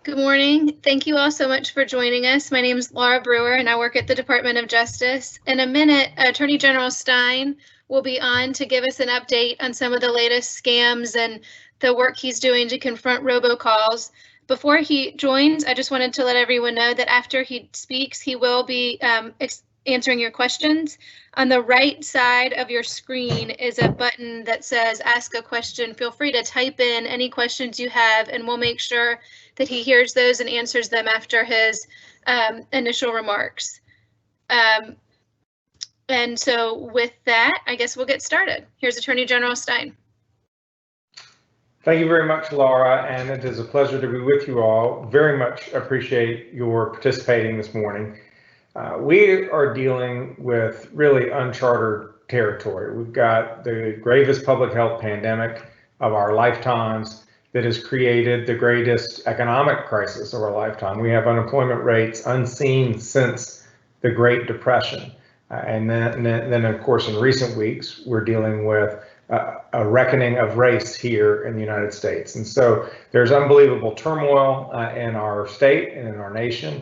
Good morning. Thank you all so much for joining us. My name is Laura Brewer and I work at the Department of Justice. In a minute, Attorney General Stein will be on to give us an update on some of the latest scams and the work he's doing to confront robocalls. Before he joins, I just wanted to let everyone know that after he speaks, he will be answering your questions. On the right side of your screen is a button that says ask a question. Feel free to type in any questions you have and we'll make sure that he hears those and answers them after his initial remarks. And so with that, I guess we'll get started. Here's Attorney General Stein. Thank you very much, Laura, and it is a pleasure to be with you all. Very much appreciate your participating this morning. We are dealing with really uncharted territory. We've got the gravest public health pandemic of our lifetimes that has created the greatest economic crisis of our lifetime. We have unemployment rates unseen since the Great Depression. And then, of course, in recent weeks, we're dealing with a reckoning of race here in the United States. And so there's unbelievable turmoil in our state and in our nation.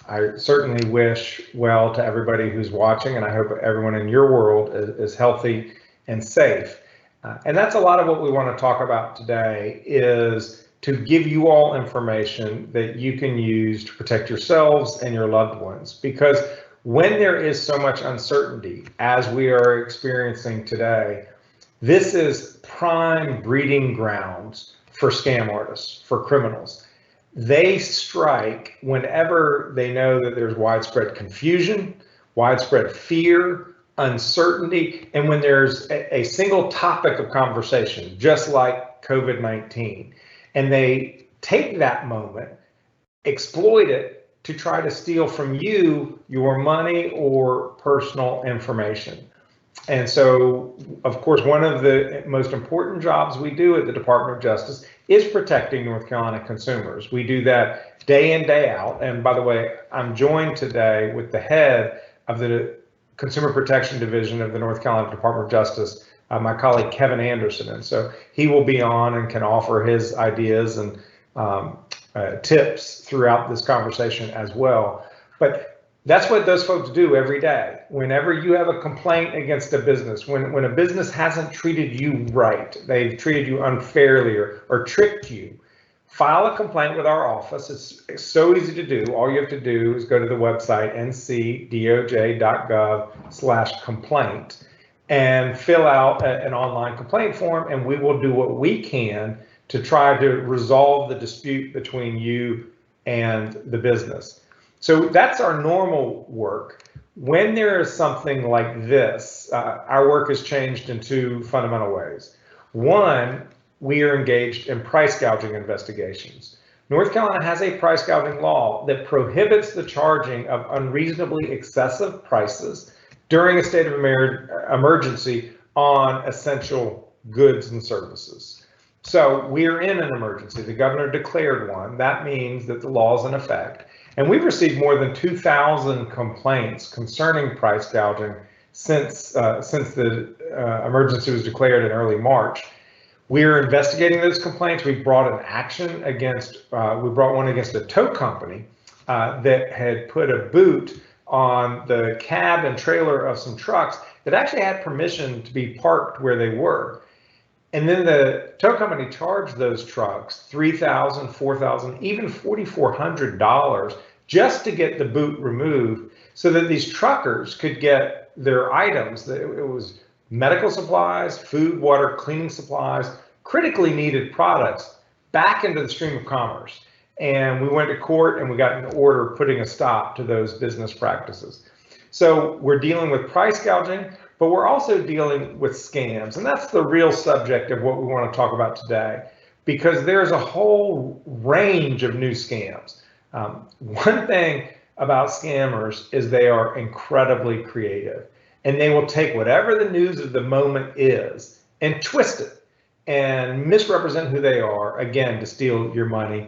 I certainly wish well to everybody who's watching, and I hope everyone in your world is healthy and safe. And that's a lot of what we want to talk about today, is to give you all information that you can use to protect yourselves and your loved ones. Because when there is so much uncertainty, as we are experiencing today, this is prime breeding grounds for scam artists, for criminals. They strike whenever they know that there's widespread confusion, widespread fear, uncertainty, and when there's a single topic of conversation, just like COVID-19, and they take that moment, exploit it to try to steal from you your money or personal information. And so, of course, one of the most important jobs we do at the Department of Justice is protecting North Carolina consumers. We do that day in, day out. And by the way, I'm joined today with the head of the Consumer Protection Division of the North Carolina Department of Justice, my colleague Kevin Anderson. And so he will be on and can offer his ideas and tips throughout this conversation as well. But that's what those folks do every day. Whenever you have a complaint against a business, when a business hasn't treated you right, they've treated you unfairly or tricked you, file a complaint with our office. It's so easy to do. All you have to do is go to the website ncdoj.gov/complaint and fill out an online complaint form, and we will do what we can to try to resolve the dispute between you and the business. So that's our normal work. When there is something like this, our work has changed in two fundamental ways. One, we are engaged in price gouging investigations. North Carolina has a price gouging law that prohibits the charging of unreasonably excessive prices during a state of emergency on essential goods and services. So we're in an emergency. The governor declared one. That means that the law is in effect. And we've received more than 2,000 complaints concerning price gouging since the emergency was declared in early March. We're investigating those complaints. We brought one against a tow company that had put a boot on the cab and trailer of some trucks that actually had permission to be parked where they were. And then the tow company charged those trucks $3,000, $4,000, even $4,400 just to get the boot removed so that these truckers could get their items. It was medical supplies, food, water, cleaning supplies, critically needed products back into the stream of commerce. And we went to court and we got an order putting a stop to those business practices. So we're dealing with price gouging, but we're also dealing with scams. And that's the real subject of what we want to talk about today, because there's a whole range of new scams. One thing about scammers is they are incredibly creative, and they will take whatever the news of the moment is and twist it and misrepresent who they are, again, to steal your money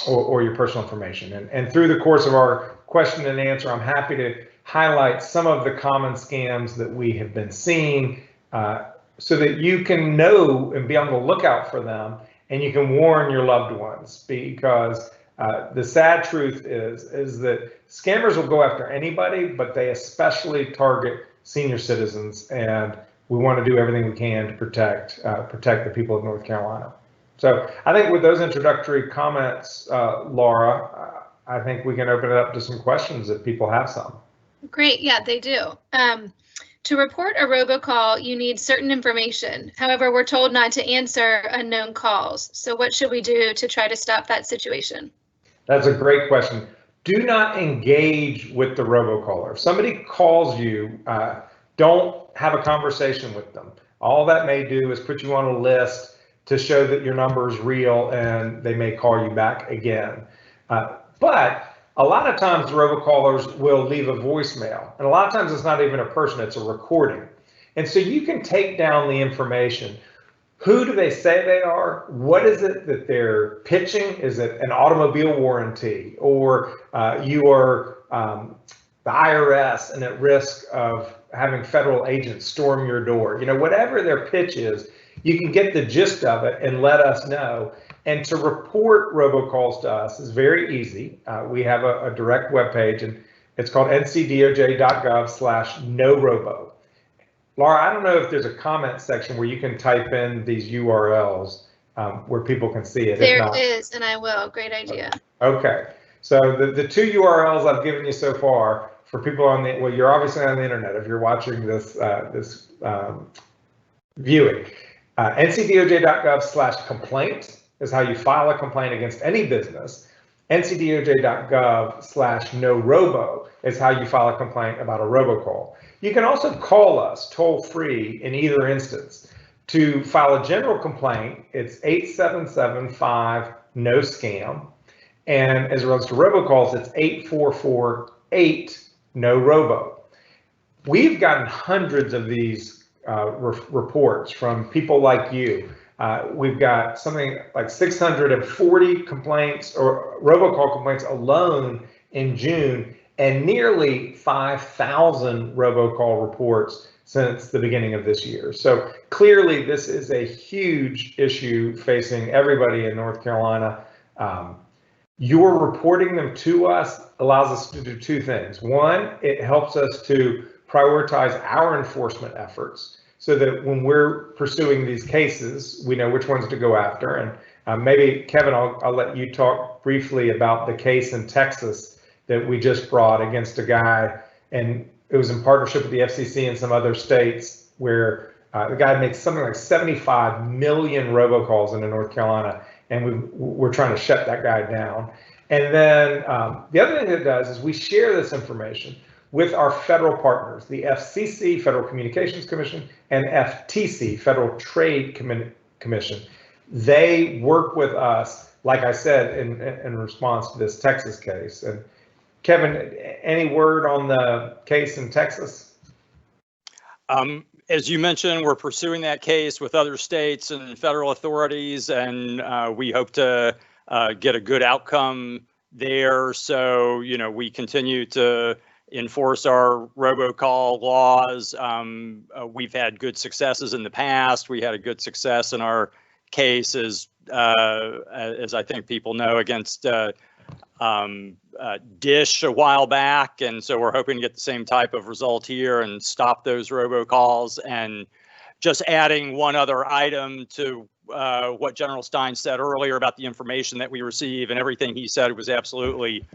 or your personal information. And through the course of our question and answer, I'm happy to highlight some of the common scams that we have been seeing so that you can know and be on the lookout for them and you can warn your loved ones, because the sad truth is that scammers will go after anybody, but they especially target senior citizens, and we want to do everything we can to protect the people of North Carolina. So I think with those introductory comments, Laura, I think we can open it up to some questions if people have some. Great, yeah, they do. To report a robocall, you need certain information. However, we're told not to answer unknown calls. So what should we do to try to stop that situation? That's a great question. Do not engage with the robocaller. If somebody calls you, don't have a conversation with them. All that may do is put you on a list to show that your number is real, and they may call you back again. But a lot of times the robocallers will leave a voicemail, and a lot of times it's not even a person, it's a recording. And so you can take down the information. Who do they say they are? What is it that they're pitching? Is it an automobile warranty, or you are the IRS and at risk of having federal agents storm your door? You know, whatever their pitch is, you can get the gist of it and let us know. And to report robocalls to us is very easy. We have a direct webpage, and it's called ncdoj.gov/no-robo. Laura, I don't know if there's a comment section where you can type in these URLs where people can see it. There is, and I will. Great idea. Okay, so the two URLs I've given you so far for people on the, well, you're obviously on the internet if you're watching this viewing. ncdoj.gov/complaint is how you file a complaint against any business. ncdoj.gov/no-robo is how you file a complaint about a robocall. You can also call us toll free in either instance. To file a general complaint, it's 877-5-NO-SCAM. And as it relates to robocalls, it's 844-8-NO-ROBO. We've gotten hundreds of these reports from people like you. We've got something like 640 complaints or robocall complaints alone in June, and nearly 5,000 robocall reports since the beginning of this year. So clearly this is a huge issue facing everybody in North Carolina. Your reporting them to us allows us to do two things. One, it helps us to prioritize our enforcement efforts so that when we're pursuing these cases, we know which ones to go after. And maybe, Kevin, I'll let you talk briefly about the case in Texas that we just brought against a guy, and it was in partnership with the FCC and some other states, where the guy makes something like 75 million robocalls into North Carolina, and we're trying to shut that guy down. And then the other thing that it does is we share this information with our federal partners, the FCC, Federal Communications Commission, and FTC, Federal Trade Commission. They work with us, like I said, in response to this Texas case. And Kevin, any word on the case in Texas? As you mentioned, we're pursuing that case with other states and federal authorities, and we hope to get a good outcome there. So, you know, we continue to enforce our robocall laws. We've had good successes in the past. We had a good success in our case, as I think people know, against Dish a while back, and so we're hoping to get the same type of result here and stop those robocalls. And just adding one other item to what General Stein said earlier about the information that we receive, and everything he said was absolutely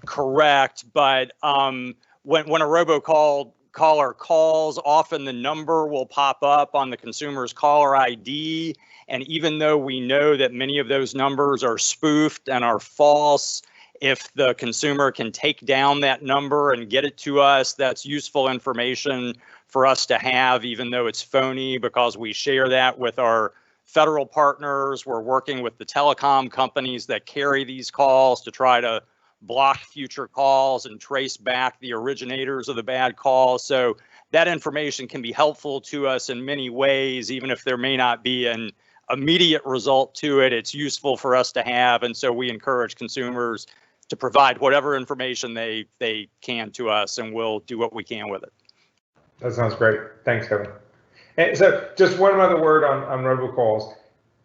correct. But when a robocall caller calls, often the number will pop up on the consumer's caller ID. And even though we know that many of those numbers are spoofed and are false, if the consumer can take down that number and get it to us, that's useful information for us to have, even though it's phony, because we share that with our federal partners. We're working with the telecom companies that carry these calls to try to block future calls and trace back the originators of the bad calls. So that information can be helpful to us in many ways, even if there may not be an immediate result to it. It's useful for us to have, and so we encourage consumers to provide whatever information they can to us, and we'll do what we can with it. That sounds great. Thanks, Kevin. And so just one other word on robocalls.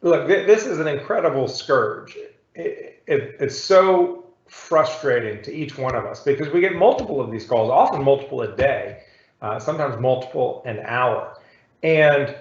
Look, this is an incredible scourge. It's so frustrating to each one of us because we get multiple of these calls, often multiple a day, sometimes multiple an hour. And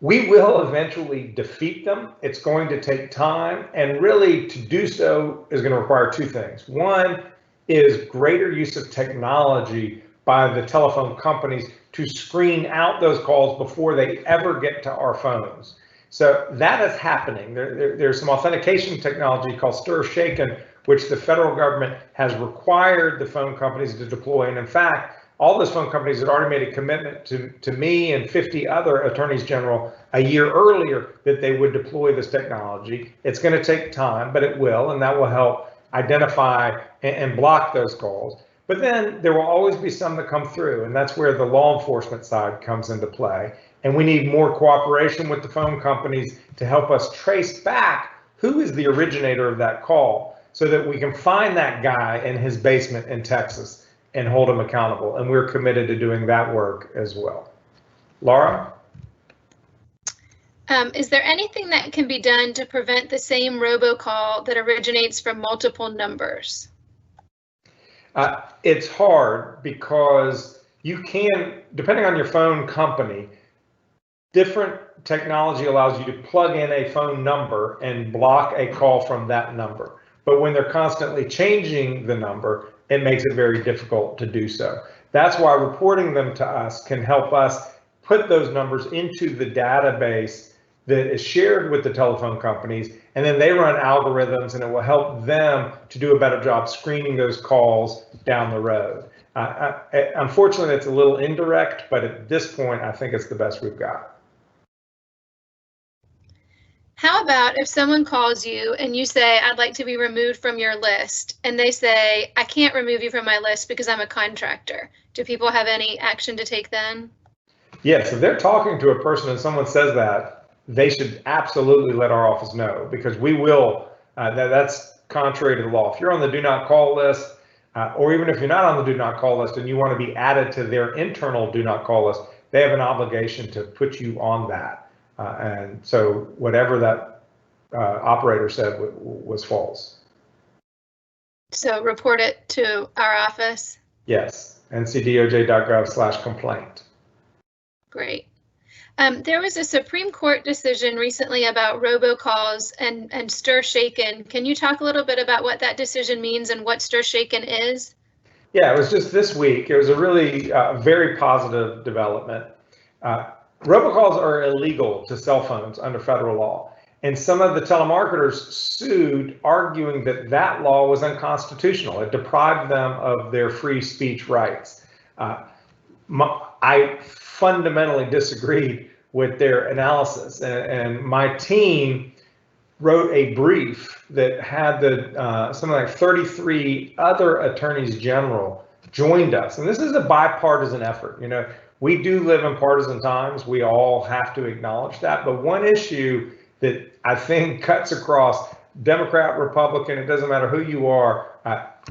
we will eventually defeat them. It's going to take time. And really, to do so is going to require two things. One is greater use of technology by the telephone companies to screen out those calls before they ever get to our phones. So that is happening. There's some authentication technology called Stir Shaken, which the federal government has required the phone companies to deploy. And in fact, all those phone companies had already made a commitment to me and 50 other attorneys general a year earlier that they would deploy this technology. It's going to take time, but it will, and that will help identify and block those calls. But then there will always be some that come through, and that's where the law enforcement side comes into play. And we need more cooperation with the phone companies to help us trace back who is the originator of that call so that we can find that guy in his basement in Texas and hold him accountable. And we're committed to doing that work as well. Laura? Is there anything that can be done to prevent the same robocall that originates from multiple numbers? It's hard because you can, depending on your phone company, different technology allows you to plug in a phone number and block a call from that number. But when they're constantly changing the number, it makes it very difficult to do so. That's why reporting them to us can help us put those numbers into the database that is shared with the telephone companies, and then they run algorithms and it will help them to do a better job screening those calls down the road. Unfortunately, it's a little indirect, but at this point, I think it's the best we've got. How about if someone calls you and you say, I'd like to be removed from your list, and they say, I can't remove you from my list because I'm a contractor. Do people have any action to take then? Yes, if they're talking to a person and someone says that, they should absolutely let our office know, because we will, that's contrary to the law. If you're on the do not call list, or even if you're not on the do not call list and you want to be added to their internal do not call list, they have an obligation to put you on that. And so whatever that operator said was false. So report it to our office? Yes, ncdoj.gov/complaint. Great. There was a Supreme Court decision recently about robocalls and Stir Shaken. Can you talk a little bit about what that decision means and what Stir Shaken is? Yeah, it was just this week. It was a really very positive development. Robocalls are illegal to cell phones under federal law, and some of the telemarketers sued, arguing that that law was unconstitutional. It deprived them of their free speech rights. I fundamentally disagreed with their analysis, and my team wrote a brief that had something like 33 other attorneys general joined us, and this is a bipartisan effort. You know, we do live in partisan times. We all have to acknowledge that. But one issue that I think cuts across Democrat, Republican, it doesn't matter who you are,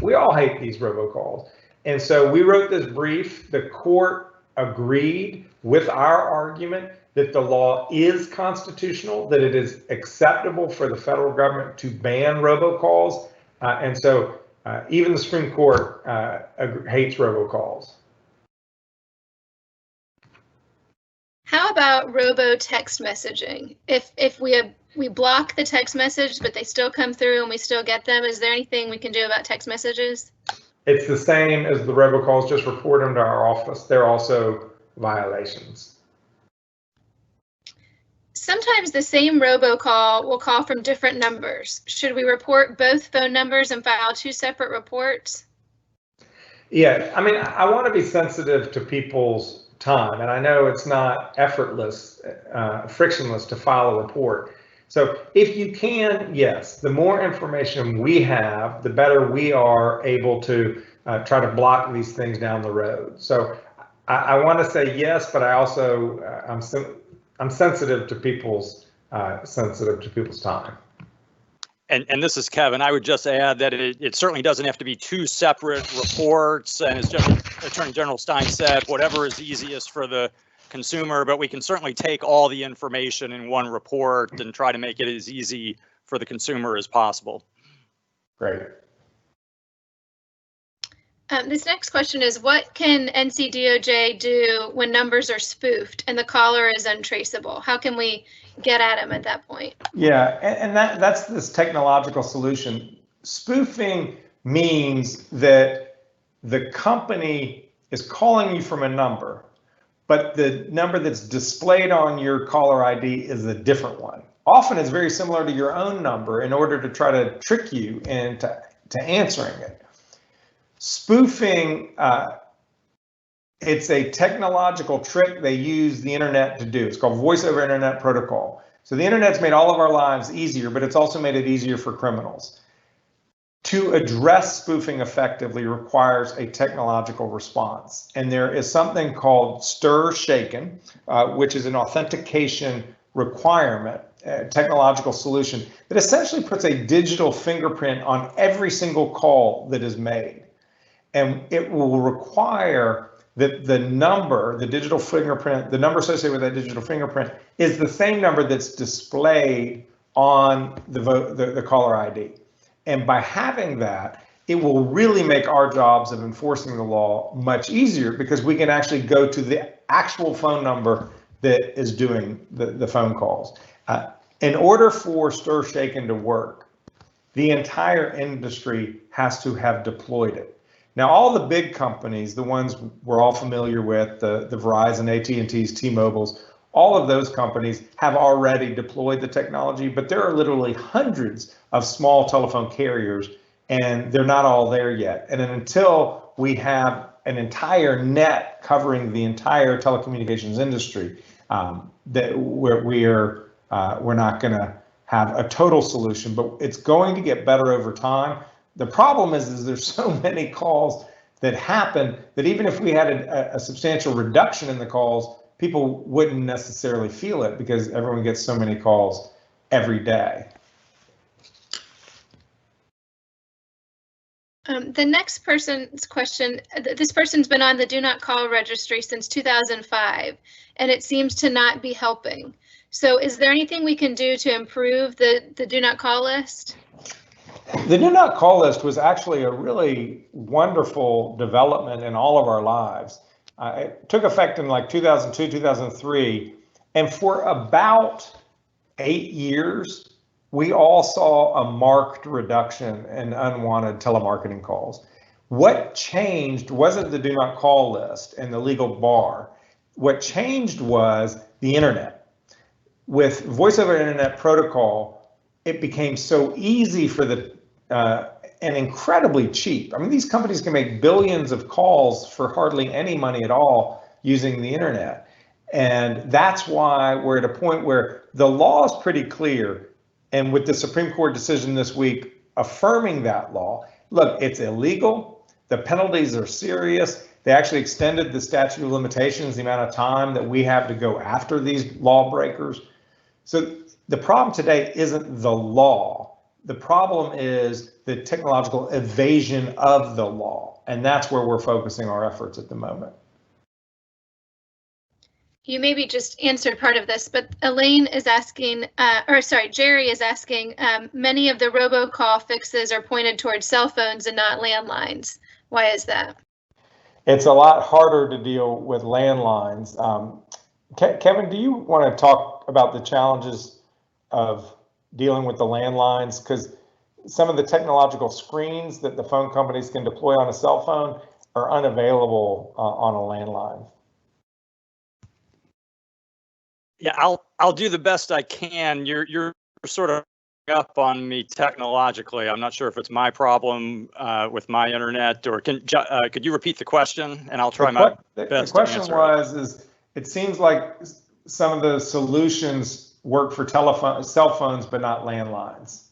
we all hate these robocalls. And so we wrote this brief. The court agreed with our argument that the law is constitutional, that it is acceptable for the federal government to ban robocalls. And so even the Supreme Court hates robocalls. How about robo text messaging? If we block the text message, but they still come through and we still get them, is there anything we can do about text messages? It's the same as the robocalls, just report them to our office. They're also violations. Sometimes the same robocall will call from different numbers. Should we report both phone numbers and file two separate reports? Yeah, I mean, I want to be sensitive to people's time, and I know it's not effortless, frictionless to file a report. So if you can, yes, the more information we have, the better we are able to try to block these things down the road. So I want to say yes, but I also I'm sensitive to people's time. And this is Kevin. I would just add that it certainly doesn't have to be two separate reports. And as Attorney General Stein said, whatever is easiest for the consumer, but we can certainly take all the information in one report and try to make it as easy for the consumer as possible. Great. This next question is, what can NCDOJ do when numbers are spoofed and the caller is untraceable? How can we get at them at that point? Yeah, and that's this technological solution. Spoofing means that the company is calling you from a number, but the number that's displayed on your caller ID is a different one. Often it's very similar to your own number in order to try to trick you into answering it. Spoofing, it's a technological trick they use the internet to do. It's called voice over internet protocol. So the internet's made all of our lives easier, but it's also made it easier for criminals. To address spoofing effectively requires a technological response. And there is something called stir shaken, which is an authentication requirement, a technological solution that essentially puts a digital fingerprint on every single call that is made. And it will require that the number, the digital fingerprint, the number associated with that digital fingerprint is the same number that's displayed on the caller ID. And by having that, it will really make our jobs of enforcing the law much easier, because we can actually go to the actual phone number that is doing the phone calls. In order for stir shaken to work, the entire industry has to have deployed it. Now, all the big companies, the ones we're all familiar with, the Verizon, AT&Ts, T-Mobiles, all of those companies have already deployed the technology, but there are literally hundreds of small telephone carriers, and they're not all there yet. And until we have an entire net covering the entire telecommunications industry, that we're not going to have a total solution, but it's going to get better over time. The problem is there's so many calls that happen that even if we had a substantial reduction in the calls, people wouldn't necessarily feel it because everyone gets so many calls every day. The next person's question, this person's been on the Do Not Call registry since 2005, and it seems to not be helping. So is there anything we can do to improve the Do Not Call list? The Do Not Call list was actually a really wonderful development in all of our lives. It took effect in like 2002, 2003, and for about 8 years, we all saw a marked reduction in unwanted telemarketing calls. What changed wasn't the Do Not Call list and the legal bar. What changed was the internet. With voice over internet protocol, it became so easy for and incredibly cheap. I mean, these companies can make billions of calls for hardly any money at all using the internet. And that's why we're at a point where the law is pretty clear. And with the Supreme Court decision this week affirming that law, look, it's illegal. The penalties are serious. They actually extended the statute of limitations, the amount of time that we have to go after these lawbreakers. So the problem today isn't the law. The problem is the technological evasion of the law. And that's where we're focusing our efforts at the moment. You maybe just answered part of this, but Elaine is asking, Jerry is asking, many of the robocall fixes are pointed towards cell phones and not landlines. Why is that? It's a lot harder to deal with landlines. Kevin, do you want to talk about the challenges of dealing with the landlines? Because some of the technological screens that the phone companies can deploy on a cell phone are unavailable on a landline. Yeah, I'll do the best I can. You're sort of up on me technologically. I'm not sure if it's my problem with my internet, or could you repeat the question and I'll try my best to answer it. The question it seems like some of the solutions work for cell phones, but not landlines.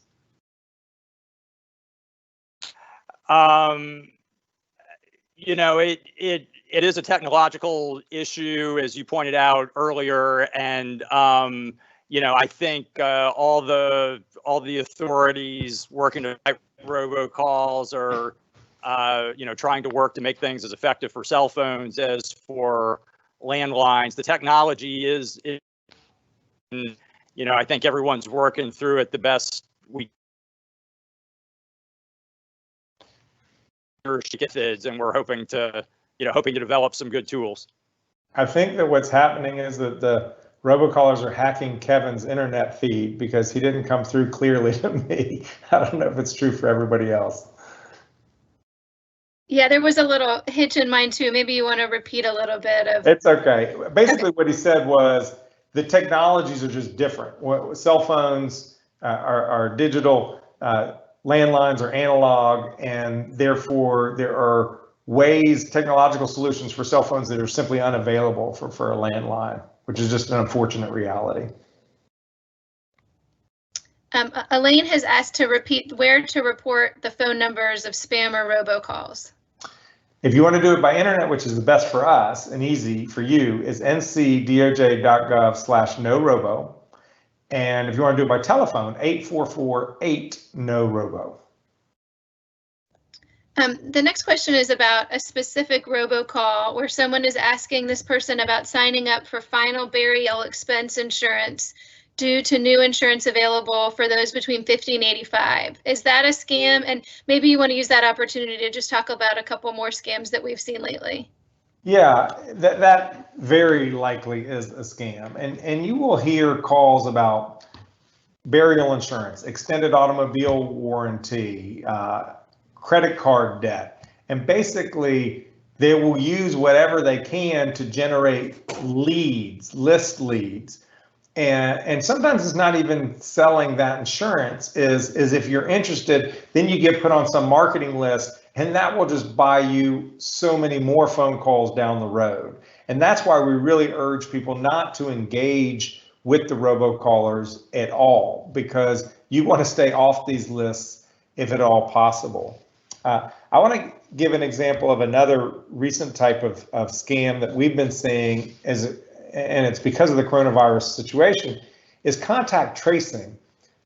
You know, it is a technological issue, as you pointed out earlier, and you know, I think all the authorities working to write robocalls are you know, trying to work to make things as effective for cell phones as for landlines. The technology is, I think everyone's working through it the best we can, and we're hoping to develop some good tools. I think that what's happening is that the robocallers are hacking Kevin's internet feed because he didn't come through clearly to me. I don't know if it's true for everybody else. Yeah, there was a little hitch in mine too. Maybe you want to repeat a little bit of. It's okay. Basically, what he said was the technologies are just different. Cell phones are digital, landlines are analog, and therefore there are technological solutions for cell phones that are simply unavailable for a landline, which is just an unfortunate reality. Elaine has asked to repeat where to report the phone numbers of spam or robocalls. If you want to do it by internet, which is the best for us and easy for you, is ncdoj.gov/no-robo. And if you want to do it by telephone, 844-8-NO-ROBO. The next question is about a specific robocall where someone is asking this person about signing up for final burial expense insurance due to new insurance available for those between 50 and 85. Is that a scam? And maybe you want to use that opportunity to just talk about a couple more scams that we've seen lately. Yeah, that very likely is a scam. And you will hear calls about burial insurance, extended automobile warranty, credit card debt. And basically, they will use whatever they can to generate leads, list leads. And sometimes it's not even selling that insurance, is if you're interested, then you get put on some marketing list, and that will just buy you so many more phone calls down the road. And that's why we really urge people not to engage with the robocallers at all, because you want to stay off these lists if at all possible. I want to give an example of another recent type of scam that we've been seeing, and it's because of the coronavirus situation, is contact tracing.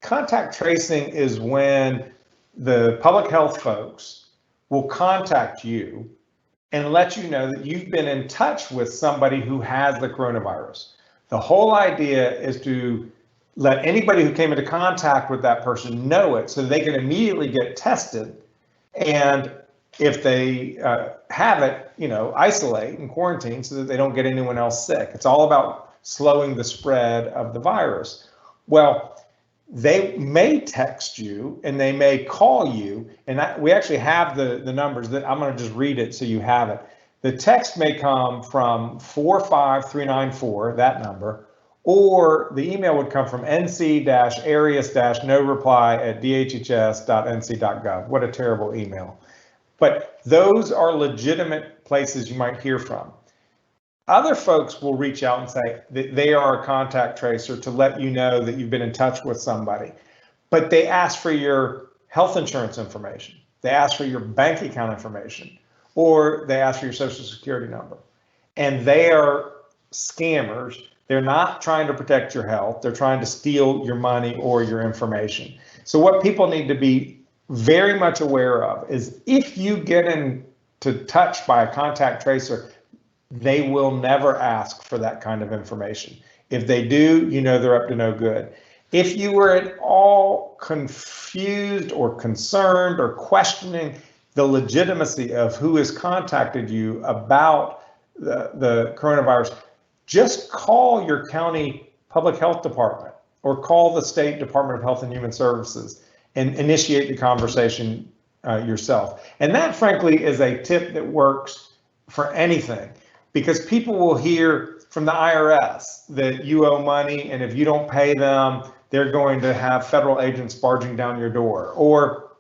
Contact tracing is when the public health folks will contact you and let you know that you've been in touch with somebody who has the coronavirus. The whole idea is to let anybody who came into contact with that person know it so they can immediately get tested. And if they have it, isolate and quarantine so that they don't get anyone else sick. It's all about slowing the spread of the virus. Well, they may text you and they may call you, and we actually have the numbers that I'm going to just read it so you have it. The text may come from 45394, that number, or the email would come from nc-arias-no-reply@dhhs.nc.gov. What a terrible email. But those are legitimate places you might hear from. Other folks will reach out and say that they are a contact tracer to let you know that you've been in touch with somebody. But they ask for your health insurance information. They ask for your bank account information, or they ask for your social security number. And they are scammers. They're not trying to protect your health. They're trying to steal your money or your information. So what people need to be very much aware of is if you get into touch by a contact tracer, they will never ask for that kind of information. If they do, they're up to no good. If you were at all confused or concerned or questioning the legitimacy of who has contacted you about the coronavirus, just call your county public health department or call the state Department of Health and Human Services and initiate the conversation yourself. And that, frankly, is a tip that works for anything, because people will hear from the IRS that you owe money, and if you don't pay them, they're going to have federal agents barging down your door, or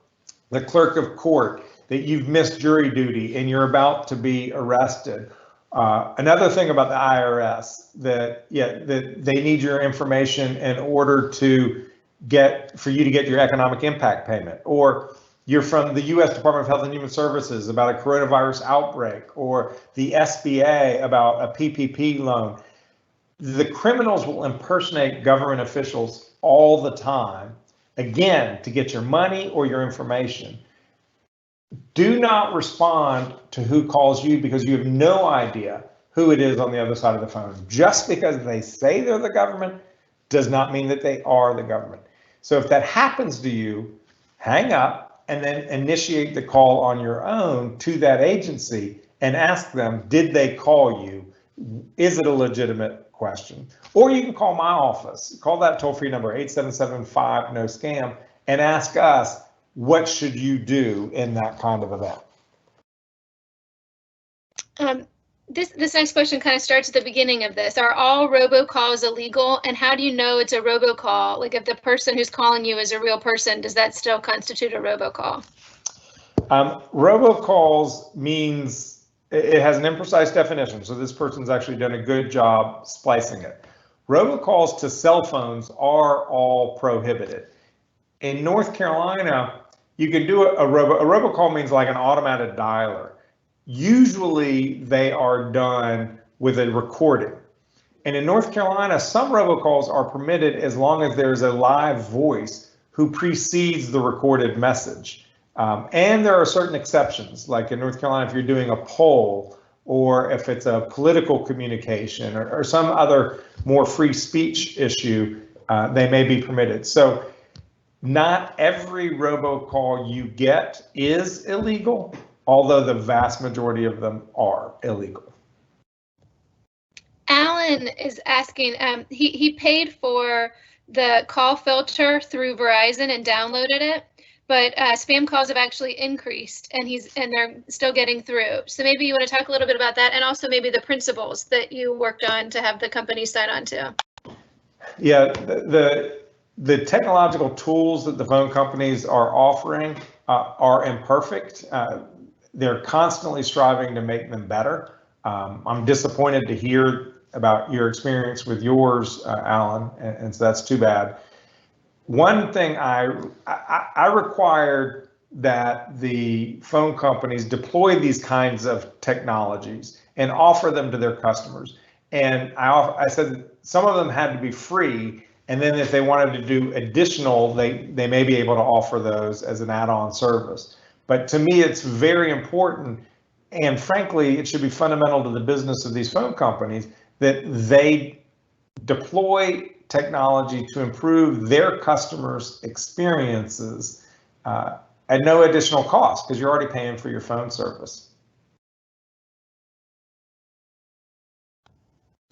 the clerk of court that you've missed jury duty and you're about to be arrested. Another thing about the IRS that they need your information in order for you to get your economic impact payment, or you're from the U.S. Department of Health and Human Services about a coronavirus outbreak, or the SBA about a PPP loan. The criminals will impersonate government officials all the time, again, to get your money or your information. Do not respond to who calls you, because you have no idea who it is on the other side of the phone. Just because they say they're the government does not mean that they are the government. So if that happens to you, hang up and then initiate the call on your own to that agency and ask them, did they call you? Is it a legitimate question? Or you can call my office, call that toll-free number, 877-5-NO-SCAM, and ask us, what should you do in that kind of event? This next question kind of starts at the beginning of this. Are all robocalls illegal? And how do you know it's a robocall? Like if the person who's calling you is a real person, does that still constitute a robocall? Robocalls means it has an imprecise definition. So this person's actually done a good job splicing it. Robocalls to cell phones are all prohibited. In North Carolina, you can do a robocall means like an automated dialer. Usually they are done with a recording. And in North Carolina, some robocalls are permitted as long as there's a live voice who precedes the recorded message. And there are certain exceptions, like in North Carolina, if you're doing a poll or if it's a political communication or some other more free speech issue, they may be permitted. So not every robocall you get is illegal, although the vast majority of them are illegal. Alan is asking, he paid for the call filter through Verizon and downloaded it, but spam calls have actually increased and they're still getting through. So maybe you want to talk a little bit about that and also maybe the principles that you worked on to have the company sign on to. Yeah, the technological tools that the phone companies are offering are imperfect. They're constantly striving to make them better. I'm disappointed to hear about your experience with yours, Alan, and so that's too bad. One thing I required that the phone companies deploy these kinds of technologies and offer them to their customers. And I said some of them had to be free, and then if they wanted to do additional, they may be able to offer those as an add-on service. But to me, it's very important, and frankly, it should be fundamental to the business of these phone companies that they deploy technology to improve their customers' experiences at no additional cost, because you're already paying for your phone service.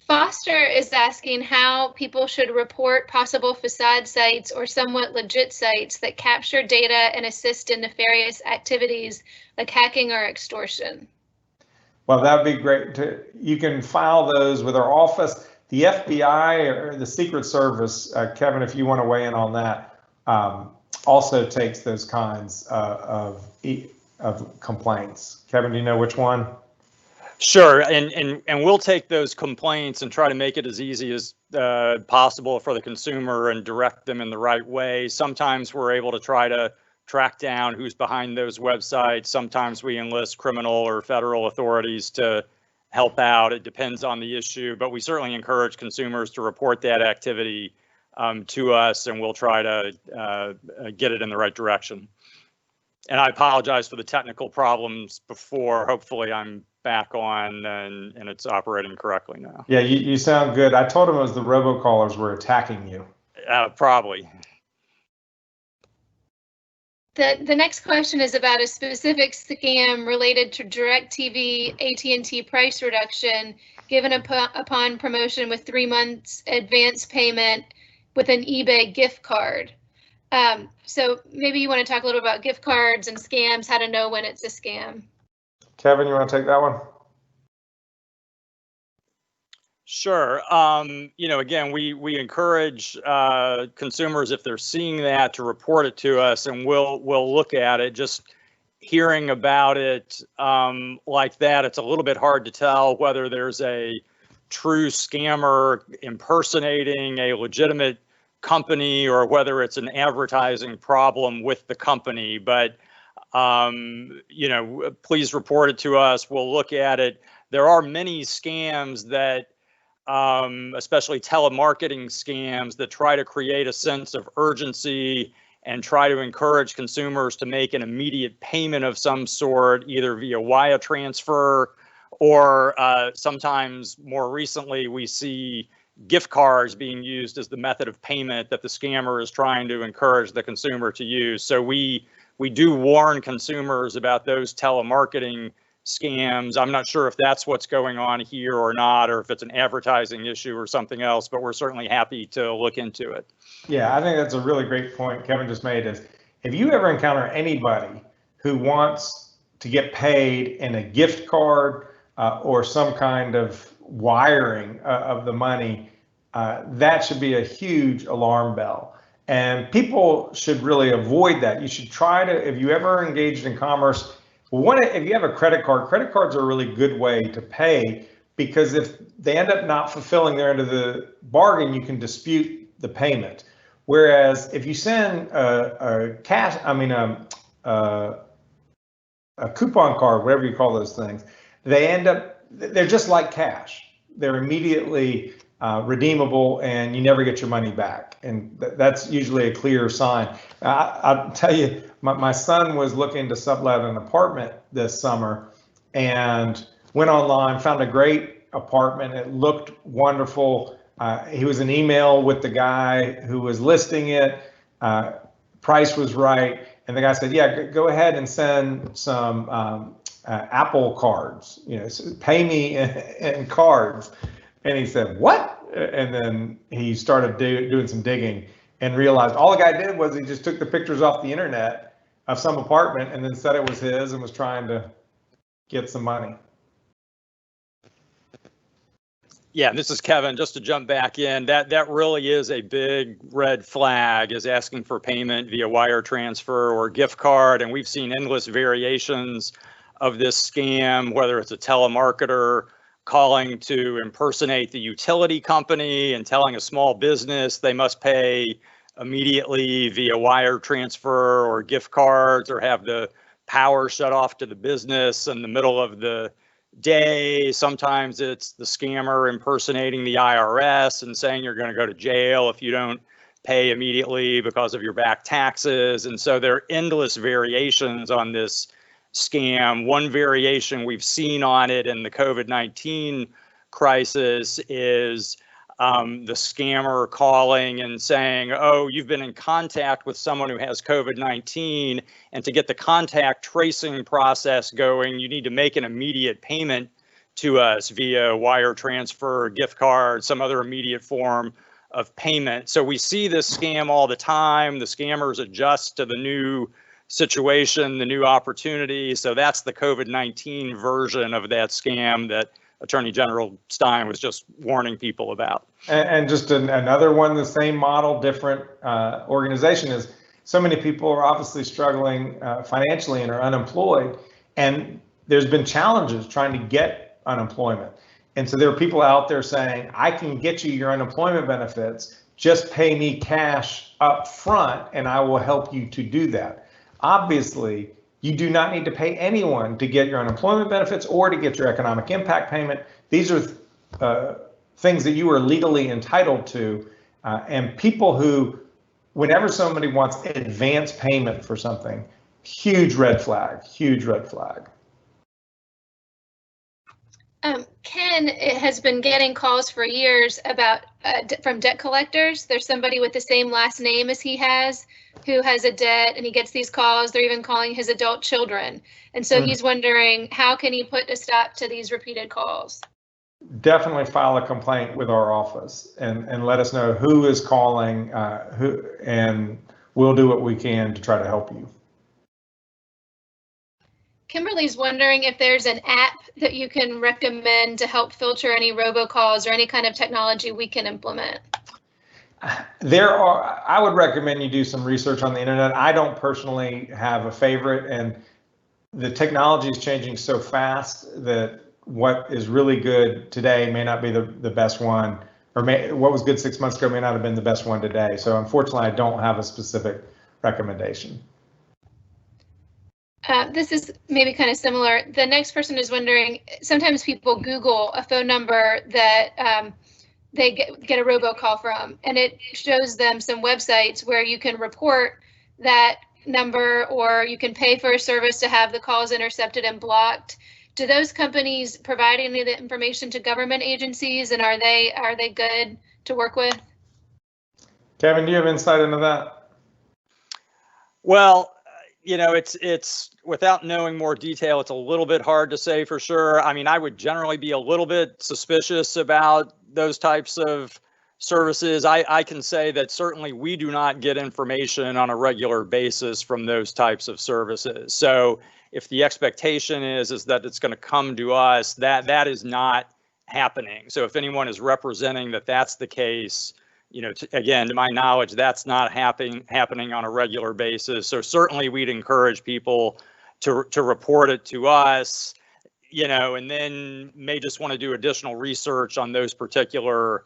Foster is asking how people should report possible facade sites or somewhat legit sites that capture data and assist in nefarious activities like hacking or extortion. Well, that'd be great. You can file those with our office. The FBI or the Secret Service, Kevin, if you want to weigh in on that, also takes those kinds of complaints. Kevin, do you know which one? Sure, and we'll take those complaints and try to make it as easy as possible for the consumer and direct them in the right way. Sometimes we're able to try to track down who's behind those websites. Sometimes we enlist criminal or federal authorities to help out. It depends on the issue, but we certainly encourage consumers to report that activity to us, and we'll try to get it in the right direction. And I apologize for the technical problems before. Hopefully I'm back on and it's operating correctly now. Yeah, you sound good. I told him it was the robocallers were attacking you. Probably. The next question is about a specific scam related to DirecTV AT&T price reduction given upon promotion with 3 months advance payment with an eBay gift card. So maybe you want to talk a little about gift cards and scams, how to know when it's a scam. Kevin, you want to take that one? Sure. Again, we encourage consumers, if they're seeing that, to report it to us, and we'll look at it. Just hearing about it like that, it's a little bit hard to tell whether there's a true scammer impersonating a legitimate company or whether it's an advertising problem with the company. But please report it to us. We'll look at it. There are many scams that, especially telemarketing scams, that try to create a sense of urgency and try to encourage consumers to make an immediate payment of some sort, either via wire transfer Or sometimes more recently, we see gift cards being used as the method of payment that the scammer is trying to encourage the consumer to use. So we do warn consumers about those telemarketing scams. I'm not sure if that's what's going on here or not, or if it's an advertising issue or something else, but we're certainly happy to look into it. Yeah, I think that's a really great point Kevin just made is if you ever encounter anybody who wants to get paid in a gift card or some kind of wiring of the money, that should be a huge alarm bell. And people should really avoid that. You should try to, if you ever engaged in commerce, if you have a credit cards are a really good way to pay, because if they end up not fulfilling their end of the bargain, you can dispute the payment. Whereas if you send a coupon card, whatever you call those things, they're just like cash. They're immediately redeemable and you never get your money back. And that's usually a clear sign. I'll tell you, my son was looking to sublet an apartment this summer and went online, found a great apartment. It looked wonderful. He was in email with the guy who was listing it. Price was right. And the guy said, yeah, go ahead and send some Apple cards, pay me in cards. And he said, what? And then he started doing some digging and realized all the guy did was he just took the pictures off the internet of some apartment and then said it was his and was trying to get some money. Yeah, this is Kevin. Just to jump back in, that really is a big red flag, is asking for payment via wire transfer or gift card. And we've seen endless variations of this scam, whether it's a telemarketer calling to impersonate the utility company and telling a small business they must pay immediately via wire transfer or gift cards, or have the power shut off to the business in the middle of the day. Sometimes it's the scammer impersonating the IRS and saying you're going to go to jail if you don't pay immediately because of your back taxes. And so there are endless variations on this scam. One variation we've seen on it in the COVID-19 crisis is the scammer calling and saying, oh, you've been in contact with someone who has COVID-19, and to get the contact tracing process going, you need to make an immediate payment to us via wire transfer, gift card, some other immediate form of payment. So we see this scam all the time. The scammers adjust to the new situation, the new opportunity. So that's the COVID-19 version of that scam that Attorney General Stein was just warning people about. And just another one, the same model, different organization, is so many people are obviously struggling financially and are unemployed. And there's been challenges trying to get unemployment. And so there are people out there saying, I can get you your unemployment benefits, just pay me cash up front and I will help you to do that. Obviously, you do not need to pay anyone to get your unemployment benefits or to get your economic impact payment. These are things that you are legally entitled to. And people who, whenever somebody wants advance payment for something, huge red flag, huge red flag. Ken has been getting calls for years about from debt collectors. There's somebody with the same last name as he has who has a debt, and he gets these calls. They're even calling his adult children. And so he's wondering, how can he put a stop to these repeated calls? Definitely file a complaint with our office and let us know who is calling, and we'll do what we can to try to help you. Kimberly's wondering if there's an app that you can recommend to help filter any robocalls or any kind of technology we can implement. I would recommend you do some research on the internet. I don't personally have a favorite, and the technology is changing so fast that what is really good today may not be the best one, or what was good 6 months ago may not have been the best one today. So unfortunately, I don't have a specific recommendation. This is maybe kind of similar. The next person is wondering, sometimes people Google a phone number that they get a robocall from, and it shows them some websites where you can report that number, or you can pay for a service to have the calls intercepted and blocked. Do those companies provide any of the information to government agencies, and are they good to work with? Kevin, do you have insight into that? Well, it's without knowing more detail, it's a little bit hard to say for sure. I mean, I would generally be a little bit suspicious about those types of services. I can say that certainly we do not get information on a regular basis from those types of services. So if the expectation is that it's going to come to us, that is not happening. So if anyone is representing that that's the case, again, to my knowledge, that's not happening on a regular basis. So certainly we'd encourage people to report it to us, and then may just want to do additional research on those particular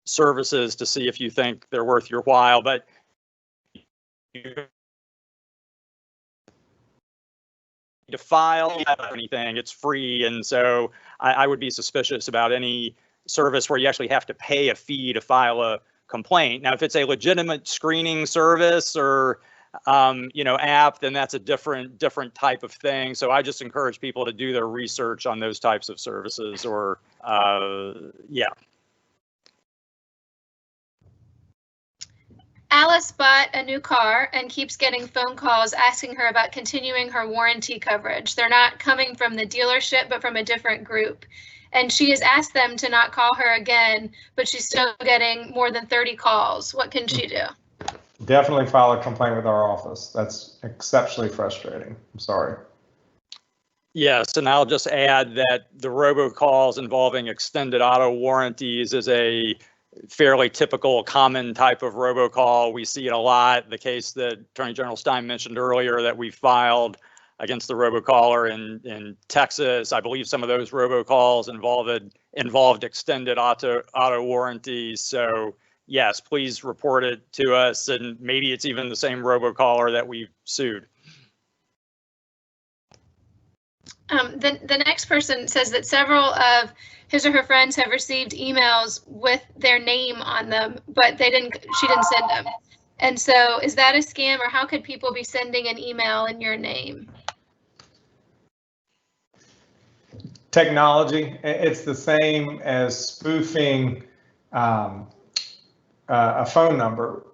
services to see if you think they're worth your while. But to file or anything, it's free. And so I would be suspicious about any service where you actually have to pay a fee to file a complaint. Now, if it's a legitimate screening service or app, then that's a different type of thing. So I just encourage people to do their research on those types of services or yeah. Alice bought a new car and keeps getting phone calls asking her about continuing her warranty coverage. They're not coming from the dealership, but from a different group. And she has asked them to not call her again, but she's still getting more than 30 calls. What can she do? Definitely file a complaint with our office. That's exceptionally frustrating. I'm sorry. Yes, and I'll just add that the robocalls involving extended auto warranties is a fairly typical, common type of robocall. We see it a lot. The case that Attorney General Stein mentioned earlier that we filed against the robocaller in Texas, I believe some of those robocalls involved extended auto warranties. So yes, please report it to us, and maybe it's even the same robocaller that we sued. The next person says that several of his or her friends have received emails with their name on them, but she didn't send them. And so is that a scam, or how could people be sending an email in your name? Technology. It's the same as spoofing a phone number.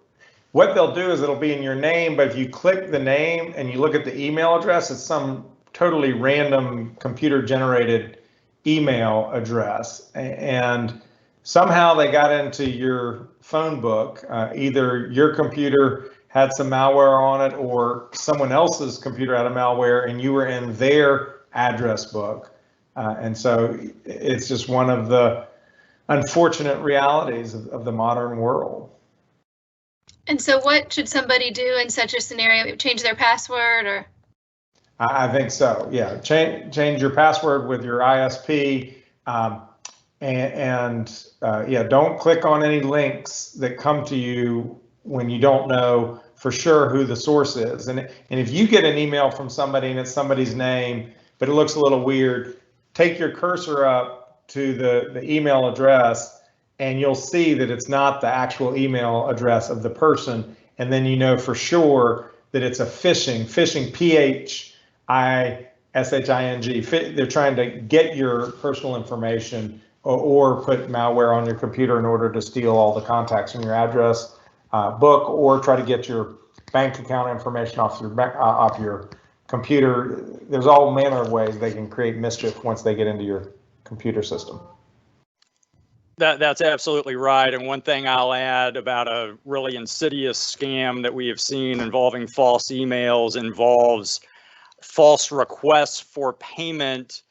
What they'll do is it'll be in your name, but if you click the name and you look at the email address, it's some totally random computer generated email address, and somehow they got into your phone book. Either your computer had some malware on it or someone else's computer had a malware and you were in their address book. And so it's just one of the unfortunate realities of the modern world. And so what should somebody do in such a scenario? Change their password, or? I think so. Yeah, change your password with your ISP, yeah, don't click on any links that come to you when you don't know for sure who the source is. And if you get an email from somebody and it's somebody's name, but it looks a little weird, take your cursor up to the email address and you'll see that it's not the actual email address of the person. And then you know for sure that it's a phishing, PHISHING. They're trying to get your personal information or put malware on your computer in order to steal all the contacts from your address book, or try to get your bank account information off your computer. There's all manner of ways they can create mischief once they get into your computer system. That's absolutely right. And one thing I'll add about a really insidious scam that we have seen involving false emails involves false requests for payment.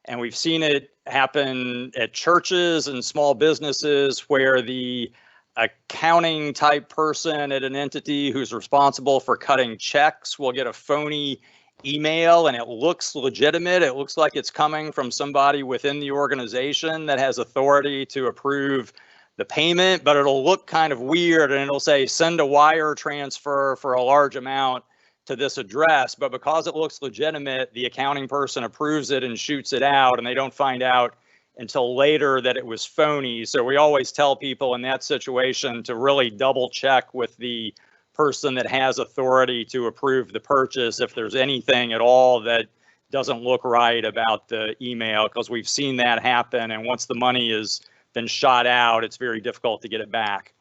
And we've seen it happen at churches and small businesses where the accounting type person at an entity who's responsible for cutting checks will get a phony email and it looks legitimate. It looks like it's coming from somebody within the organization that has authority to approve the payment, but it'll look kind of weird and it'll say send a wire transfer for a large amount to this address. But because it looks legitimate, the accounting person approves it and shoots it out, and they don't find out until later that it was phony. So we always tell people in that situation to really double check with the person that has authority to approve the purchase if there's anything at all that doesn't look right about the email, because we've seen that happen. And once the money has been shot out, it's very difficult to get it back.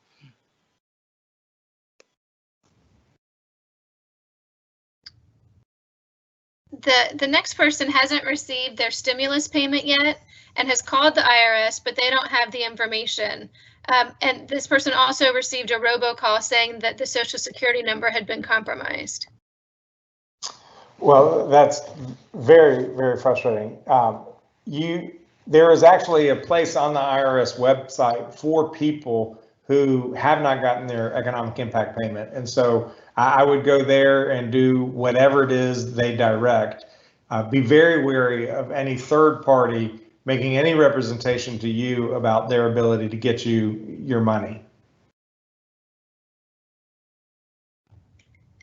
The next person hasn't received their stimulus payment yet and has called the IRS, but they don't have the information. And this person also received a robocall saying that the Social Security number had been compromised. Well, that's very, very frustrating. There is actually a place on the IRS website for people who have not gotten their economic impact payment. And so I would go there and do whatever it is they direct. Be very wary of any third party making any representation to you about their ability to get you your money.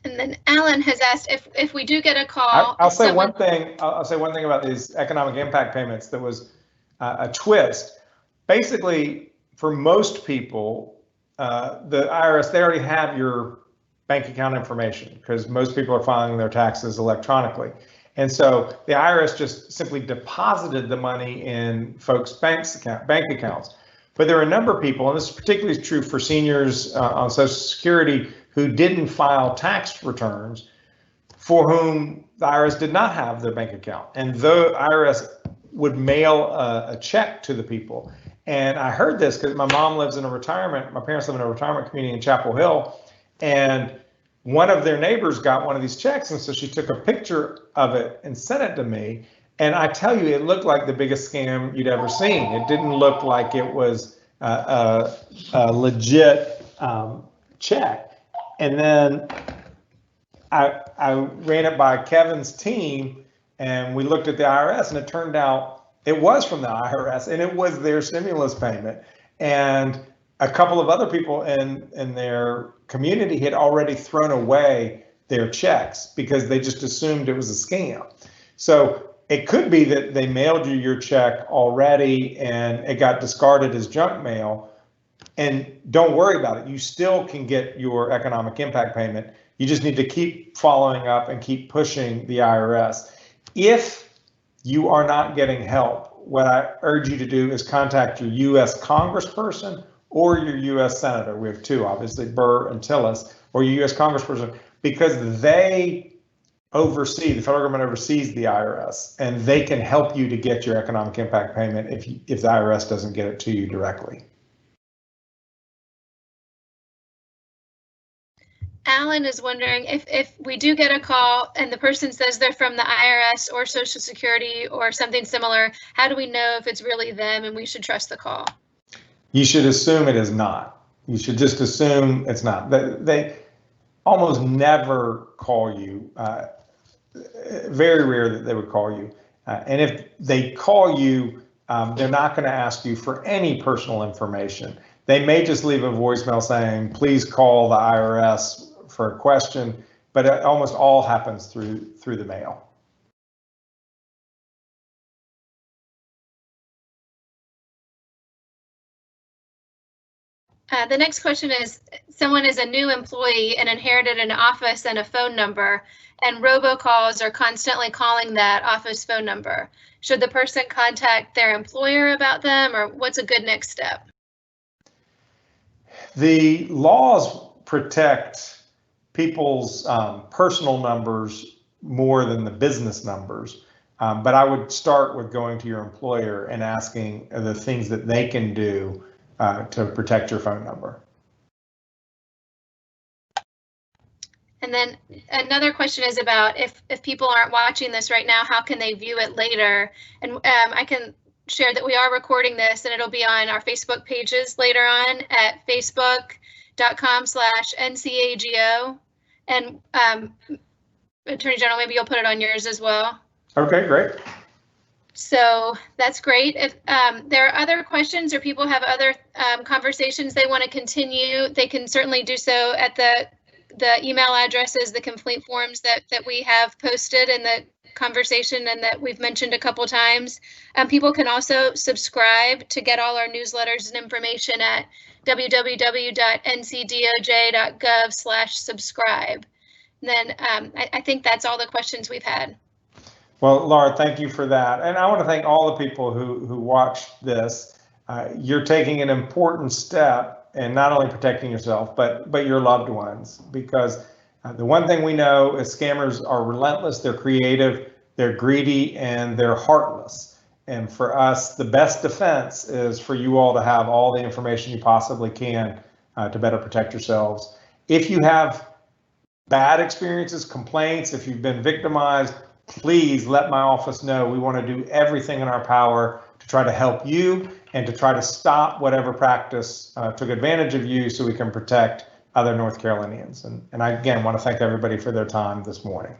And then Alan has asked if we do get a call. I'll say one thing. I'll say one thing about these economic impact payments that was a twist. Basically, for most people, the IRS, they already have your bank account information because most people are filing their taxes electronically. And so the IRS just simply deposited the money in folks' bank accounts. But there are a number of people, and this is particularly true for seniors on Social Security who didn't file tax returns, for whom the IRS did not have their bank account. And the IRS would mail a check to the people. And I heard this because my mom lives in a retirement, my parents live in a retirement community in Chapel Hill, and one of their neighbors got one of these checks, and so she took a picture of it and sent it to me. And I tell you, it looked like the biggest scam you'd ever seen. It didn't look like it was a legit check. And then I ran it by Kevin's team, and we looked at the IRS, and it turned out it was from the IRS, and it was their stimulus payment. And a couple of other people in their community had already thrown away their checks because they just assumed it was a scam. So it could be that they mailed you your check already and it got discarded as junk mail. And don't worry about it. You still can get your economic impact payment. You just need to keep following up and keep pushing the IRS. If you are not getting help, what I urge you to do is contact your U.S. congressperson or your U.S. senator. We have two, obviously, Burr and Tillis, or your U.S. congressperson, because they oversee, the federal government oversees the IRS, and they can help you to get your economic impact payment if the IRS doesn't get it to you directly. Alan is wondering if we do get a call and the person says they're from the IRS or Social Security or something similar, how do we know if it's really them and we should trust the call? You should assume it is not. You should just assume it's not. They almost never call you. Very rare that they would call you. And if they call you, they're not going to ask you for any personal information. They may just leave a voicemail saying, please call the IRS for a question, but it almost all happens through the mail. The next question is, someone is a new employee and inherited an office and a phone number, and robocalls are constantly calling that office phone number. Should the person contact their employer about them, or what's a good next step? The laws protect people's personal numbers more than the business numbers, but I would start with going to your employer and asking the things that they can do to protect your phone number. And then another question is about if people aren't watching this right now, how can they view it later? And I can share that we are recording this and it'll be on our Facebook pages later on at facebook.com/NCAGO. And Attorney General, maybe you'll put it on yours as well. Okay, great. So that's great. If there are other questions or people have other conversations they want to continue, they can certainly do so at the email addresses, the complete forms that we have posted in the conversation and that we've mentioned a couple times. People can also subscribe to get all our newsletters and information at www.ncdoj.gov/subscribe. And then I think that's all the questions we've had. Well, Laura, thank you for that. And I want to thank all the people who watched this. You're taking an important step in not only protecting yourself, but your loved ones, because the one thing we know is scammers are relentless, they're creative, they're greedy, and they're heartless. And for us, the best defense is for you all to have all the information you possibly can to better protect yourselves. If you have bad experiences, complaints, if you've been victimized, please let my office know. We want to do everything in our power to try to help you and to try to stop whatever practice took advantage of you so we can protect other North Carolinians. And I again want to thank everybody for their time this morning.